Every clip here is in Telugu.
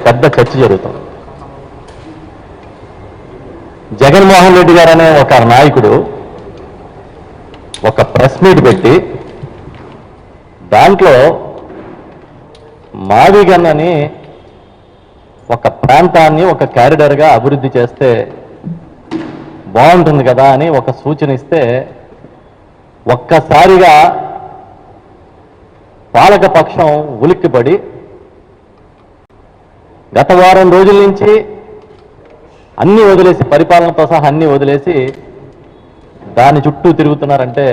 పెద్ద చర్చ జరుగుతుంది. జగన్మోహన్ రెడ్డి గారు అనే ఒక నాయకుడు ఒక ప్రెస్ మీట్ పెట్టి దాంట్లో మావిగన్ అని ఒక ప్రాంతాన్ని ఒక క్యారిడర్గా అభివృద్ధి చేస్తే బాగుంటుంది కదా అని ఒక సూచన ఇస్తే ఒక్కసారిగా పాలకపక్షం ఉలిక్కిపడి గత వారం రోజుల నుంచి అన్నీ వదిలేసి, పరిపాలనతో సహా అన్నీ వదిలేసి దాని చుట్టూ తిరుగుతున్నారంటే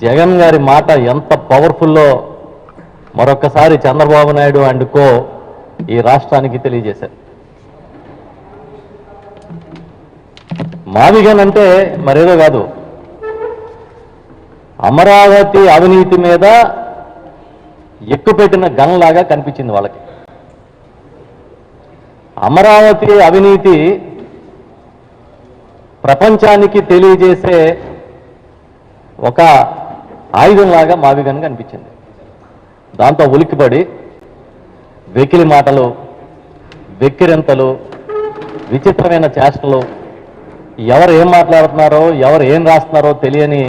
జగన్ గారి మాట ఎంత పవర్ఫుల్లో మరొకసారి చంద్రబాబు నాయుడు అండ్ కో ఈ రాష్ట్రానికి తెలియజేశారు. మావిగన్ అంటే మరేదో కాదు, అమరావతి అవినీతి మీద ఎక్కుపెట్టిన గన్లాగా కనిపించింది వాళ్ళకి. అమరావతి అవినీతి ప్రపంచానికి తెలియజేసే ఒక ఆయుధంలాగా మావిగన్ కనిపించింది. దాంతో ఉలిక్కిపడి వెకిలి మాటలు, వెక్కిరింతలు, విచిత్రమైన చేష్టలు, ఎవరు ఏం మాట్లాడుతున్నారో ఎవరు ఏం రాస్తున్నారో తెలియని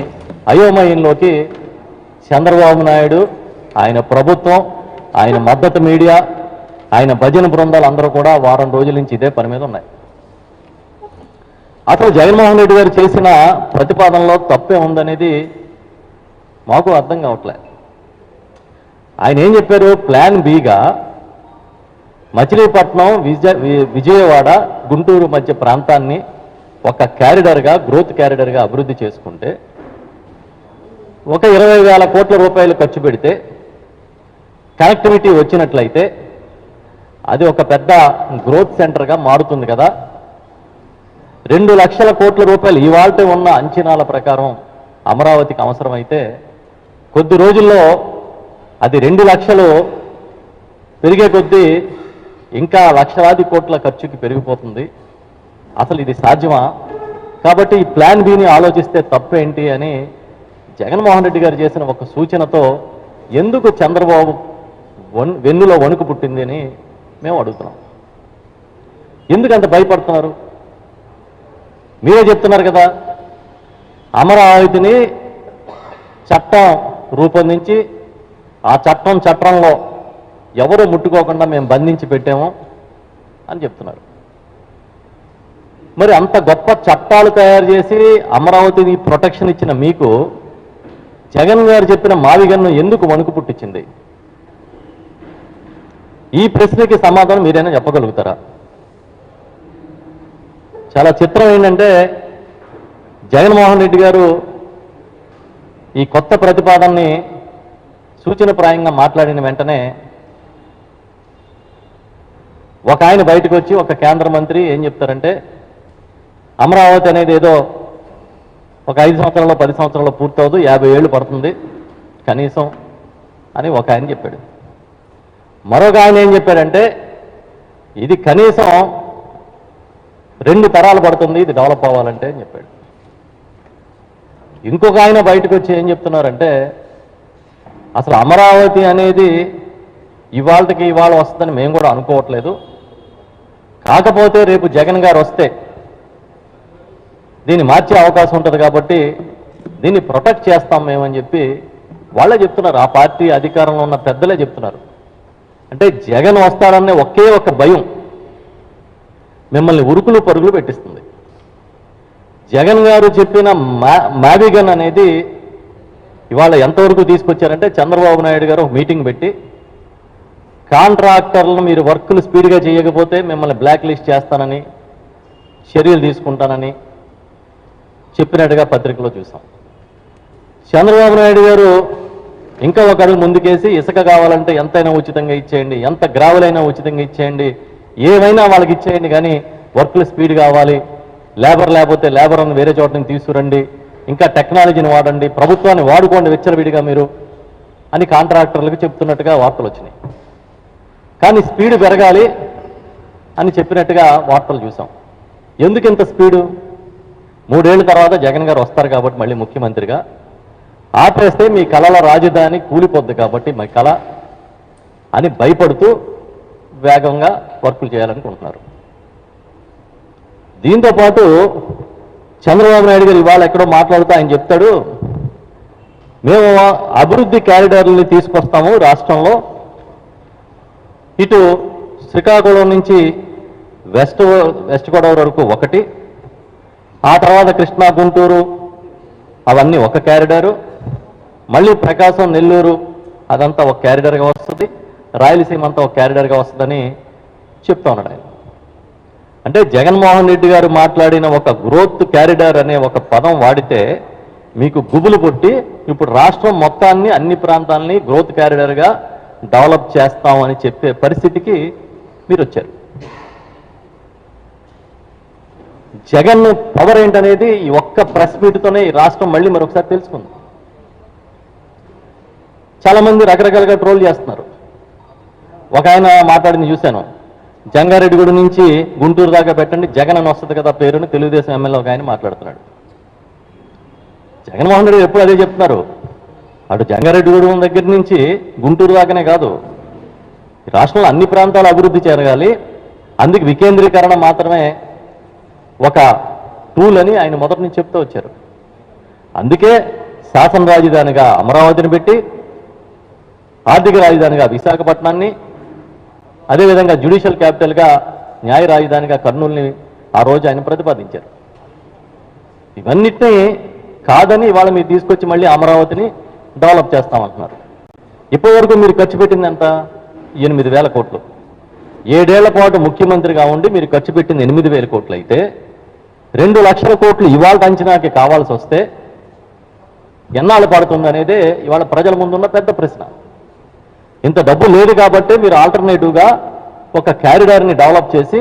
అయోమయంలోకి చంద్రబాబు నాయుడు, ఆయన ప్రభుత్వం, ఆయన మద్దతు మీడియా, ఆయన భజన బృందాలు అందరూ కూడా వారం రోజుల నుంచి ఇదే పని మీద ఉన్నాయి. అసలు జగన్మోహన్ రెడ్డి గారు చేసిన ప్రతిపాదనలో తప్పే ఉందనేది మాకు అర్థం కావట్లే. ఆయన ఏం చెప్పారు, ప్లాన్ బిగా మచిలీపట్నం, విజయవాడ, గుంటూరు మధ్య ప్రాంతాన్ని ఒక క్యారిడర్గా, గ్రోత్ క్యారిడర్గా అభివృద్ధి చేసుకుంటే ఒక 20,000 కోట్ల రూపాయలు ఖర్చు పెడితే కనెక్టివిటీ వచ్చినట్లయితే అది ఒక పెద్ద గ్రోత్ సెంటర్గా మారుతుంది కదా. 2 లక్షల కోట్ల రూపాయలు ఇవాళ ఉన్న అంచనాల ప్రకారం అమరావతికి అవసరమైతే కొద్ది రోజుల్లో అది 2 లక్షలు పెరిగే కొద్దీ ఇంకా లక్షలాది కోట్ల ఖర్చుకి పెరిగిపోతుంది. అసలు ఇది సాధ్యమా? కాబట్టి ఈ ప్లాన్ బిని ఆలోచిస్తే తప్పేంటి అని జగన్మోహన్ రెడ్డి గారు చేసిన ఒక సూచనతో ఎందుకు చంద్రబాబు వెన్నులో వణుకు పుట్టింది అని మేము అడుగుతున్నాం. ఎందుకంత భయపడుతున్నారు? మీరే చెప్తున్నారు కదా, అమరావతిని చట్టం రూపొందించి ఆ చట్టంలో ఎవరు ముట్టుకోకుండా మేము బంధించి పెట్టాము అని చెప్తున్నారు. మరి అంత గొప్ప చట్టాలు తయారు చేసి అమరావతిని ప్రొటెక్షన్ ఇచ్చిన మీకు జగన్ గారు చెప్పిన మావిగన్ను ఎందుకు వణుకు పుట్టించింది? ఈ ప్రశ్నకి సమాధానం మీరైనా చెప్పగలుగుతారా? చాలా చిత్రం ఏంటంటే జగన్మోహన్ రెడ్డి గారు ఈ కొత్త ప్రతిపాదనని సూచనప్రాయంగా మాట్లాడిన వెంటనే ఒక ఆయన బయటకు వచ్చి, ఒక కేంద్ర మంత్రి ఏం చెప్తారంటే అమరావతి అనేది ఏదో ఒక 5 సంవత్సరాల్లో 10 సంవత్సరాల్లో పూర్తవదు, 50 ఏళ్ళు పడుతుంది కనీసం అని ఒక ఆయన చెప్పాడు. మరొక ఆయన ఏం చెప్పాడంటే ఇది కనీసం 2 తరాలు పడుతుంది ఇది డెవలప్ అవ్వాలంటే అని చెప్పాడు. ఇంకొక ఆయన బయటకు వచ్చి ఏం చెప్తున్నారంటే అసలు అమరావతి అనేది ఇవాళకి ఇవాళ వస్తుందని మేము కూడా అనుకోవట్లేదు, కాకపోతే రేపు జగన్ గారు వస్తే దీన్ని మార్చే అవకాశం ఉంటుంది కాబట్టి దీన్ని ప్రొటెక్ట్ చేస్తాం మేమని చెప్పి వాళ్ళే చెప్తున్నారు. ఆ పార్టీ అధికారంలో ఉన్న పెద్దలే చెప్తున్నారు. అంటే జగన్ వస్తాడనే ఒకే ఒక భయం మిమ్మల్ని ఉరుకులు పరుగులు పెట్టిస్తుంది. జగన్ గారు చెప్పిన మావిగన్ అనేది ఇవాళ ఎంతవరకు తీసుకొచ్చారంటే చంద్రబాబు నాయుడు గారు ఒక మీటింగ్ పెట్టి కాంట్రాక్టర్లను మీరు వర్కులు స్పీడ్గా చేయకపోతే మిమ్మల్ని బ్లాక్ లిస్ట్ చేస్తానని, చర్యలు తీసుకుంటానని చెప్పినట్టుగా పత్రికలో చూసాం. చంద్రబాబు నాయుడు గారు ఇంకా ఒక అడుగు ముందుకేసి ఇసుక కావాలంటే ఎంతైనా ఉచితంగా ఇచ్చేయండి, ఎంత గ్రావెలైనా ఉచితంగా ఇచ్చేయండి, ఏమైనా వాళ్ళకి ఇచ్చేయండి, కానీ వర్కులు స్పీడ్ కావాలి, లేబర్ లేకపోతే లేబర్ని వేరే చోట నుంచి తీసుకురండి, ఇంకా టెక్నాలజీని వాడండి, ప్రభుత్వాన్ని వాడుకోండి విచ్చలవిడిగా మీరు అని కాంట్రాక్టర్లకు చెప్తున్నట్టుగా వార్తలు వచ్చినాయి. కానీ స్పీడ్ పెరగాలి అని చెప్పినట్టుగా వార్తలు చూసాం. ఎందుకు ఇంత స్పీడు? 3 ఏళ్ల తర్వాత జగన్ గారు వస్తారు కాబట్టి మళ్ళీ ముఖ్యమంత్రిగా, ఆపేస్తే మీ కళల రాజధాని కూలిపోద్ది కాబట్టి మీ కళ అని భయపడుతూ వేగంగా వర్కులు చేయాలనుకుంటున్నారు. దీంతోపాటు చంద్రబాబు నాయుడు గారు ఇవాళ ఎక్కడో మాట్లాడుతూ ఆయన చెప్తాడు, మేము అభివృద్ధి క్యారిడార్లని తీసుకొస్తాము రాష్ట్రంలో, ఇటు శ్రీకాకుళం నుంచి వెస్ట్ గోదావరి వరకు ఒకటి, ఆ తర్వాత కృష్ణా గుంటూరు అవన్నీ ఒక క్యారిడారు, మళ్ళీ ప్రకాశం నెల్లూరు అదంతా ఒక క్యారిడార్గా వస్తుంది, రాయలసీమ అంతా ఒక క్యారిడార్గా వస్తుందని చెప్తా ఉన్నాడు ఆయన. అంటే జగన్మోహన్ రెడ్డి గారు మాట్లాడిన ఒక గ్రోత్ క్యారిడార్ అనే ఒక పదం వాడితే మీకు గుబులు పుట్టి ఇప్పుడు రాష్ట్రం మొత్తాన్ని అన్ని ప్రాంతాలని గ్రోత్ క్యారిడార్గా డెవలప్ చేస్తామని చెప్పే పరిస్థితికి మీరు వచ్చారు. జగన్ పవర్ ఏంటనేది ఈ ఒక్క ప్రెస్ మీట్తోనే ఈ రాష్ట్రం మళ్ళీ మరొకసారి తెలుసుకుంది. చాలా మంది రకరకాలుగా ట్రోల్ చేస్తున్నారు. ఒక ఆయన మాట్లాడింది చూశాను, జంగారెడ్డిగూడ నుంచి గుంటూరు దాకా పెట్టండి జగన్ అని వస్తుంది కదా పేరుని తెలుగుదేశం ఎమ్మెల్యే ఒక ఆయన మాట్లాడుతున్నాడు. జగన్మోహన్ రెడ్డి ఎప్పుడు అదే చెప్తున్నారు, అటు జంగారెడ్డిగూడెం దగ్గర నుంచి గుంటూరు దాకానే కాదు, రాష్ట్రంలో అన్ని ప్రాంతాలు అభివృద్ధి జరగాలి, అందుకు వికేంద్రీకరణ మాత్రమే ఒక టూల్ అని ఆయన మొదటి నుంచి చెప్తూ వచ్చారు. అందుకే శాసన రాజధానిగా అమరావతిని పెట్టి, ఆర్థిక రాజధానిగా విశాఖపట్నాన్ని, అదేవిధంగా జ్యుడిషియల్ క్యాపిటల్గా న్యాయ రాజధానిగా కర్నూలుని ఆ రోజు ఆయన ప్రతిపాదించారు. ఇవన్నిటినీ కాదని ఇవాళ మీరు తీసుకొచ్చి మళ్ళీ అమరావతిని డెవలప్ చేస్తామంటున్నారు. ఇప్పటి వరకు మీరు ఖర్చు పెట్టింది ఎంత? 8,000 కోట్లు. 7 ఏళ్ల పాటు ముఖ్యమంత్రిగా ఉండి మీరు ఖర్చు పెట్టింది 8,000 కోట్లు అయితే 2 లక్షల కోట్లు ఇవాళ అంచనాకి కావాల్సి వస్తే ఎన్నాళ్ళు పడుతుంది అనేదే ఇవాళ ప్రజల ముందున్న పెద్ద ప్రశ్న. ఇంత డబ్బు లేదు కాబట్టి మీరు ఆల్టర్నేటివ్గా ఒక క్యారిడార్ని డెవలప్ చేసి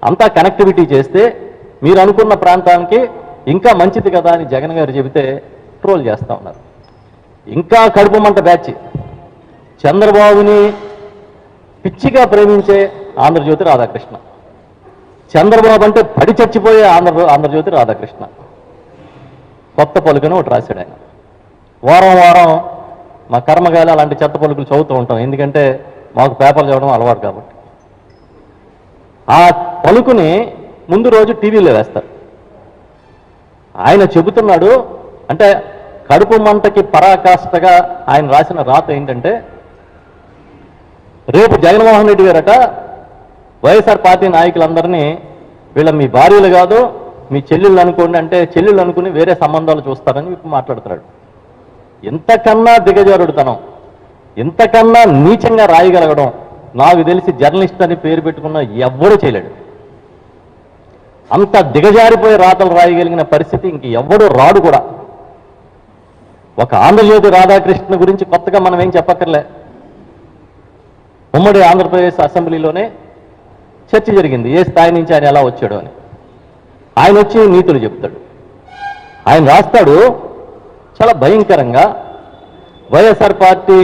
అంతా కనెక్టివిటీ చేస్తే మీరు అనుకున్న ప్రాంతానికి ఇంకా మంచిది కదా అని జగన్ గారు చెబితే ట్రోల్ చేస్తూ ఉన్నారు. ఇంకా కడుపు మంట బ్యాచ్ చంద్రబాబుని పిచ్చిగా ప్రేమించే ఆంధ్రజ్యోతి రాధాకృష్ణ, చంద్రబాబు అంటే పడి చచ్చిపోయే ఆంధ్రజ్యోతి రాధాకృష్ణ కొత్త పలుకుని ఒకటి రాశాడు ఆయన. వారం వారం మా కర్మగాలి అలాంటి చెత్త పలుకులు చదువుతూ ఉంటాం, ఎందుకంటే మాకు పేపర్లు చదవడం అలవాటు కాబట్టి. ఆ పలుకుని ముందు రోజు టీవీలో వేస్తారు. ఆయన చెబుతున్నాడు, అంటే కడుపు మంటకి పరాకాష్ఠగా ఆయన రాసిన రాత ఏంటంటే, రేపు జగన్మోహన్ రెడ్డి గారట వైఎస్ఆర్ పార్టీ నాయకులందరినీ వీళ్ళ మీ భార్యలు కాదు మీ చెల్లెళ్ళు అనుకోండి అంటే చెల్లెళ్ళు అనుకుని వేరే సంబంధాలు చూస్తారని మాట్లాడుతున్నాడు. ఇంతకన్నా దిగజారుడుతనం, ఇంతకన్నా నీచంగా రాయగలగడం నాకు తెలిసి జర్నలిస్ట్ అని పేరు పెట్టుకున్న ఎవ్వరూ చేయలేడు. అంత దిగజారిపోయి రాతలు రాయగలిగిన పరిస్థితి ఇంక ఎవ్వడూ రాడు కూడా. ఒక ఆంధ్రజ్యోతి రాధాకృష్ణ గురించి కొత్తగా మనం ఏం చెప్పక్కర్లే. ఉమ్మడి ఆంధ్రప్రదేశ్ అసెంబ్లీలోనే చర్చ జరిగింది ఏ స్థాయి నుంచి ఆయన ఎలా వచ్చాడు అని. ఆయన వచ్చి నీతులు చెప్తాడు, ఆయన రాస్తాడు చాలా భయంకరంగా, వైఎస్ఆర్ పార్టీ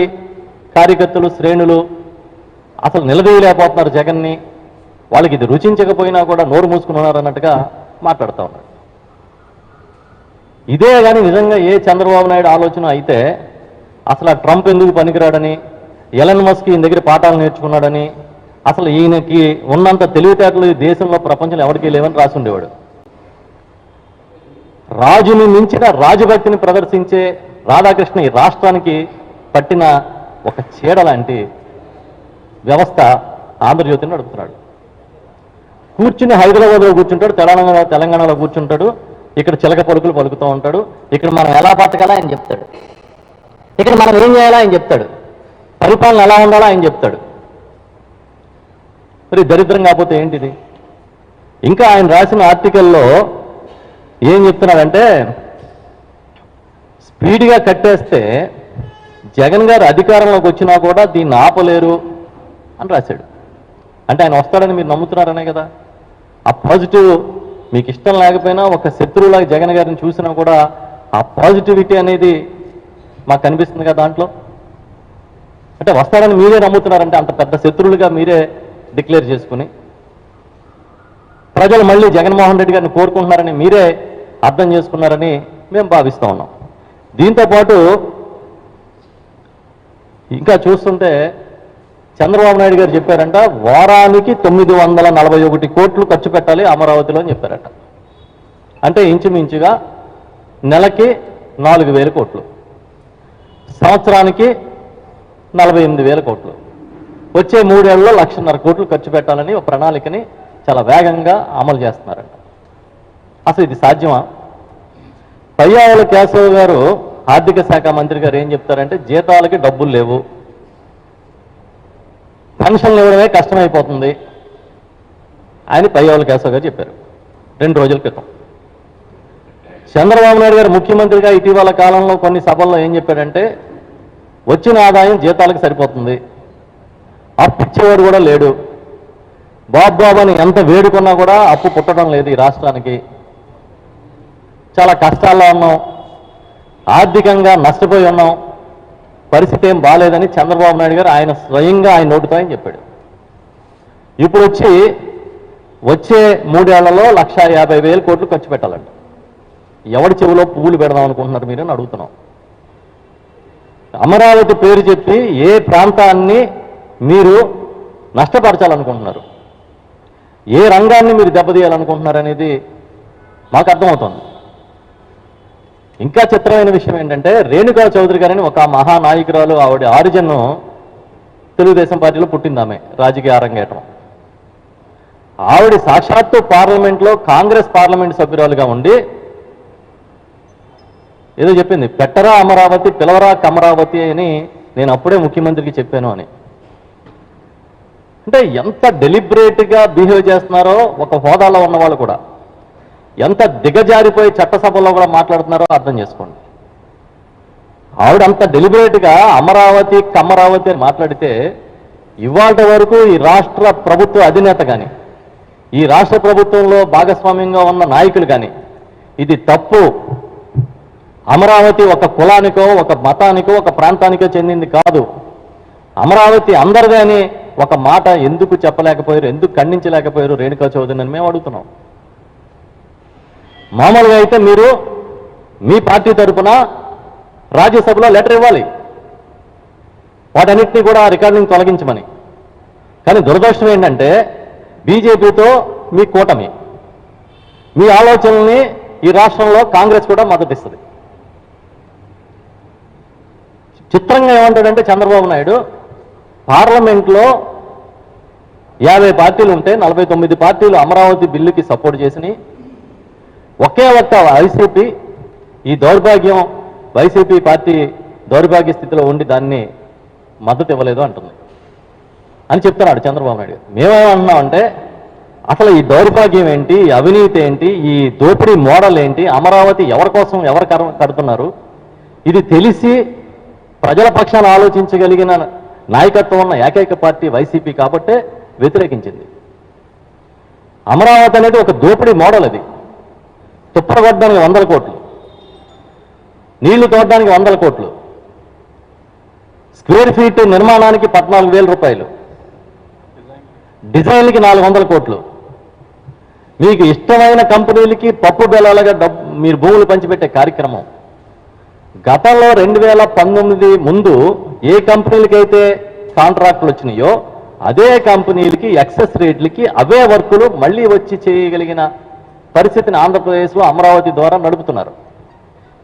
కార్యకర్తలు శ్రేణులు అసలు నిలదీయలేకపోతున్నారు జగన్ని, వాళ్ళకి ఇది రుచించకపోయినా కూడా నోరు మూసుకుని ఉన్నారు అన్నట్టుగా మాట్లాడుతూ ఉన్నాడు. ఇదే కానీ నిజంగా ఏ చంద్రబాబు నాయుడు ఆలోచన అయితే అసలు ఆ ట్రంప్ ఎందుకు పనికిరాడని, ఎలన్ మస్క్ ఈయన దగ్గర పాఠాలు నేర్చుకున్నాడని, అసలు ఈయనకి ఉన్నంత తెలివితేటలు ఈ దేశంలో ప్రపంచంలో ఎవరికీ లేవని రాసి ఉండేవాడు. రాజుని మించిన రాజభక్తిని ప్రదర్శించే రాధాకృష్ణ ఈ రాష్ట్రానికి పట్టిన ఒక చీడ లాంటి వ్యవస్థ ఆంధ్రజ్యోతిని నడుపుతున్నాడు. కూర్చుని హైదరాబాద్లో కూర్చుంటాడు, తెలంగాణలో కూర్చుంటాడు, ఇక్కడ చిలక పలుకులు పలుకుతూ ఉంటాడు, ఇక్కడ మనం ఎలా బతకాలా ఆయన చెప్తాడు, ఇక్కడ మనం ఏం చేయాలా ఆయన చెప్తాడు, పరిపాలన ఎలా ఉండాలా ఆయన చెప్తాడు. మరి దరిద్రం కాకపోతే ఏంటిది? ఇంకా ఆయన రాసిన ఆర్టికల్లో ఏం చెప్తున్నాడంటే, స్పీడ్గా కట్టేస్తే జగన్ గారు అధికారంలోకి వచ్చినా కూడా దీన్ని ఆపలేరు అని రాశాడు. అంటే ఆయన వస్తాడని మీరు నమ్ముతున్నారనే కదా. ఆ పాజిటివ్ మీకు ఇష్టం లేకపోయినా ఒక శత్రువులాగా జగన్ గారిని చూసినా కూడా ఆ పాజిటివిటీ అనేది మాకు కనిపిస్తుంది కదా దాంట్లో. అంటే వస్తాడని మీరే నమ్ముతున్నారంటే అంత పెద్ద శత్రువులుగా మీరే డిక్లేర్ చేసుకుని ప్రజలు మళ్ళీ జగన్మోహన్ రెడ్డి గారిని కోరుకుంటున్నారని మీరే అర్థం చేసుకున్నారని మేము భావిస్తూ ఉన్నాం. దీంతోపాటు ఇంకా చూస్తుంటే చంద్రబాబు నాయుడు గారు చెప్పారంట, వారానికి 941 కోట్లు ఖర్చు పెట్టాలి అమరావతిలో అని చెప్పారట. అంటే ఇంచుమించుగా నెలకి 4,000 కోట్లు, సంవత్సరానికి 48,000 కోట్లు, వచ్చే 3 ఏళ్లలో 1,50,000 కోట్లు ఖర్చు పెట్టాలని ఒక ప్రణాళికని చాలా వేగంగా అమలు చేస్తున్నారంట. అసలు ఇది సాధ్యమా? పయ్యావుల కేశవ్ గారు ఆర్థిక శాఖ మంత్రి గారు ఏం చెప్తారంటే, జీతాలకి డబ్బులు లేవు, పెన్షన్లు ఇవ్వడమే కష్టమైపోతుంది అని పయ్యావుల కేశవ్ గారు చెప్పారు 2 రోజుల క్రితం. చంద్రబాబు నాయుడు గారు ముఖ్యమంత్రిగా ఇటీవల కాలంలో కొన్ని సభల్లో ఏం చెప్పాడంటే, వచ్చిన ఆదాయం జీతాలకు సరిపోతుంది, అప్పు ఇచ్చేవాడు కూడా లేడు, బాబు అని ఎంత వేడుకున్నా కూడా అప్పు పుట్టడం లేదు ఈ రాష్ట్రానికి, చాలా కష్టాల్లో ఉన్నాం, ఆర్థికంగా నష్టపోయి ఉన్నాం, పరిస్థితి ఏం బాగాలేదని చంద్రబాబు నాయుడు గారు ఆయన స్వయంగా ఆయన నోటితో ఆయన చెప్పాడు. ఇప్పుడు వచ్చే 3 ఏళ్లలో 1,50,000 కోట్లు ఖర్చు పెట్టాలంట. ఎవరి చెవిలో పువ్వులు పెడదాం అనుకుంటున్నారు మీరు అని అడుగుతున్నాం. అమరావతి పేరు చెప్పి ఏ ప్రాంతాన్ని మీరు నష్టపరచాలనుకుంటున్నారు, ఏ రంగాన్ని మీరు దెబ్బతీయాలనుకుంటున్నారు అనేది మాకు అర్థమవుతుంది. ఇంకా చిత్రమైన విషయం ఏంటంటే, రేణుకా చౌదరి గారిని ఒక మహానాయకురాలు, ఆవిడ ఆరిజిన్ తెలుగుదేశం పార్టీలో పుట్టిందామె, రాజకీయ అరంగేటం. ఆవిడ సాక్షాత్తు పార్లమెంట్లో కాంగ్రెస్ పార్లమెంట్ సభ్యురాలుగా ఉండి ఏదో చెప్పింది, పెట్టరా అమరావతి పిలవరా కమరావతి అని నేను అప్పుడే ముఖ్యమంత్రికి చెప్పాను అని. అంటే ఎంత డెలిబరేట్గా బిహేవ్ చేస్తున్నారో ఒక హోదాలో ఉన్నవాళ్ళు కూడా, ఎంత దిగజారిపోయి చట్టసభలో కూడా మాట్లాడుతున్నారో అర్థం చేసుకోండి. ఆవిడ అంత డెలిబరేట్గా అమరావతి కమరావతి అని మాట్లాడితే, ఇవాళ వరకు ఈ రాష్ట్ర ప్రభుత్వ అధినేత కానీ, ఈ రాష్ట్ర ప్రభుత్వంలో భాగస్వామ్యంగా ఉన్న నాయకులు కానీ ఇది తప్పు, అమరావతి ఒక కులానికో ఒక మతానికో ఒక ప్రాంతానికో చెందింది కాదు, అమరావతి అందరిదే అని ఒక మాట ఎందుకు చెప్పలేకపోయారు, ఎందుకు ఖండించలేకపోయారు రేణుకా చౌదరిని అని మేము అడుగుతున్నాం. మామూలుగా అయితే మీరు మీ పార్టీ తరఫున రాజ్యసభలో లెటర్ ఇవ్వాలి, వాటన్నిటినీ కూడా రికార్డింగ్ తొలగించమని. కానీ దురదృష్టం ఏంటంటే, బీజేపీతో మీ కూటమి, మీ ఆలోచనల్ని ఈ రాష్ట్రంలో కాంగ్రెస్ కూడా మద్దతిస్తుంది. చిత్రంగా ఏమంటాడంటే చంద్రబాబు నాయుడు, పార్లమెంట్లో 50 పార్టీలు ఉంటే 49 పార్టీలు అమరావతి బిల్లుకి సపోర్ట్ చేసినాయి, ఒకే ఒక్క వైసీపీ ఈ దౌర్భాగ్యం, వైసీపీ పార్టీ దౌర్భాగ్య స్థితిలో ఉండి దాన్ని మద్దతు ఇవ్వలేదు అంటుంది అని చెప్తున్నాడు చంద్రబాబు నాయుడు. మేమేమన్నామంటే, అసలు ఈ దౌర్భాగ్యం ఏంటి, ఈ అవినీతి ఏంటి, ఈ దోపిడీ మోడల్ ఏంటి, అమరావతి ఎవరి కోసం ఎవరు కడుతున్నారు, ఇది తెలిసి ప్రజల పక్షాన ఆలోచించగలిగిన నాయకత్వం ఉన్న ఏకైక పార్టీ వైసీపీ కాబట్టే వ్యతిరేకించింది. అమరావతి అనేది ఒక దోపిడీ మోడల్, అది తుప్పరగొట్టడానికి 100 కోట్లు, నీళ్లు తోడడానికి 100 కోట్లు, స్క్వేర్ ఫీట్ నిర్మాణానికి 14,000 రూపాయలు, డిజైన్లకి 400 కోట్లు, మీకు ఇష్టమైన కంపెనీలకి పప్పు బెల్లాలుగా మీరు భూములు పంచిపెట్టే కార్యక్రమం. గతంలో 2019 ముందు ఏ కంపెనీలకైతే కాంట్రాక్టులు వచ్చినాయో అదే కంపెనీలకి ఎక్సెస్ రేట్లకి అవే వర్కులు మళ్ళీ వచ్చి చేయగలిగిన పరిస్థితిని ఆంధ్రప్రదేశ్లో అమరావతి ద్వారా నడుపుతున్నారు.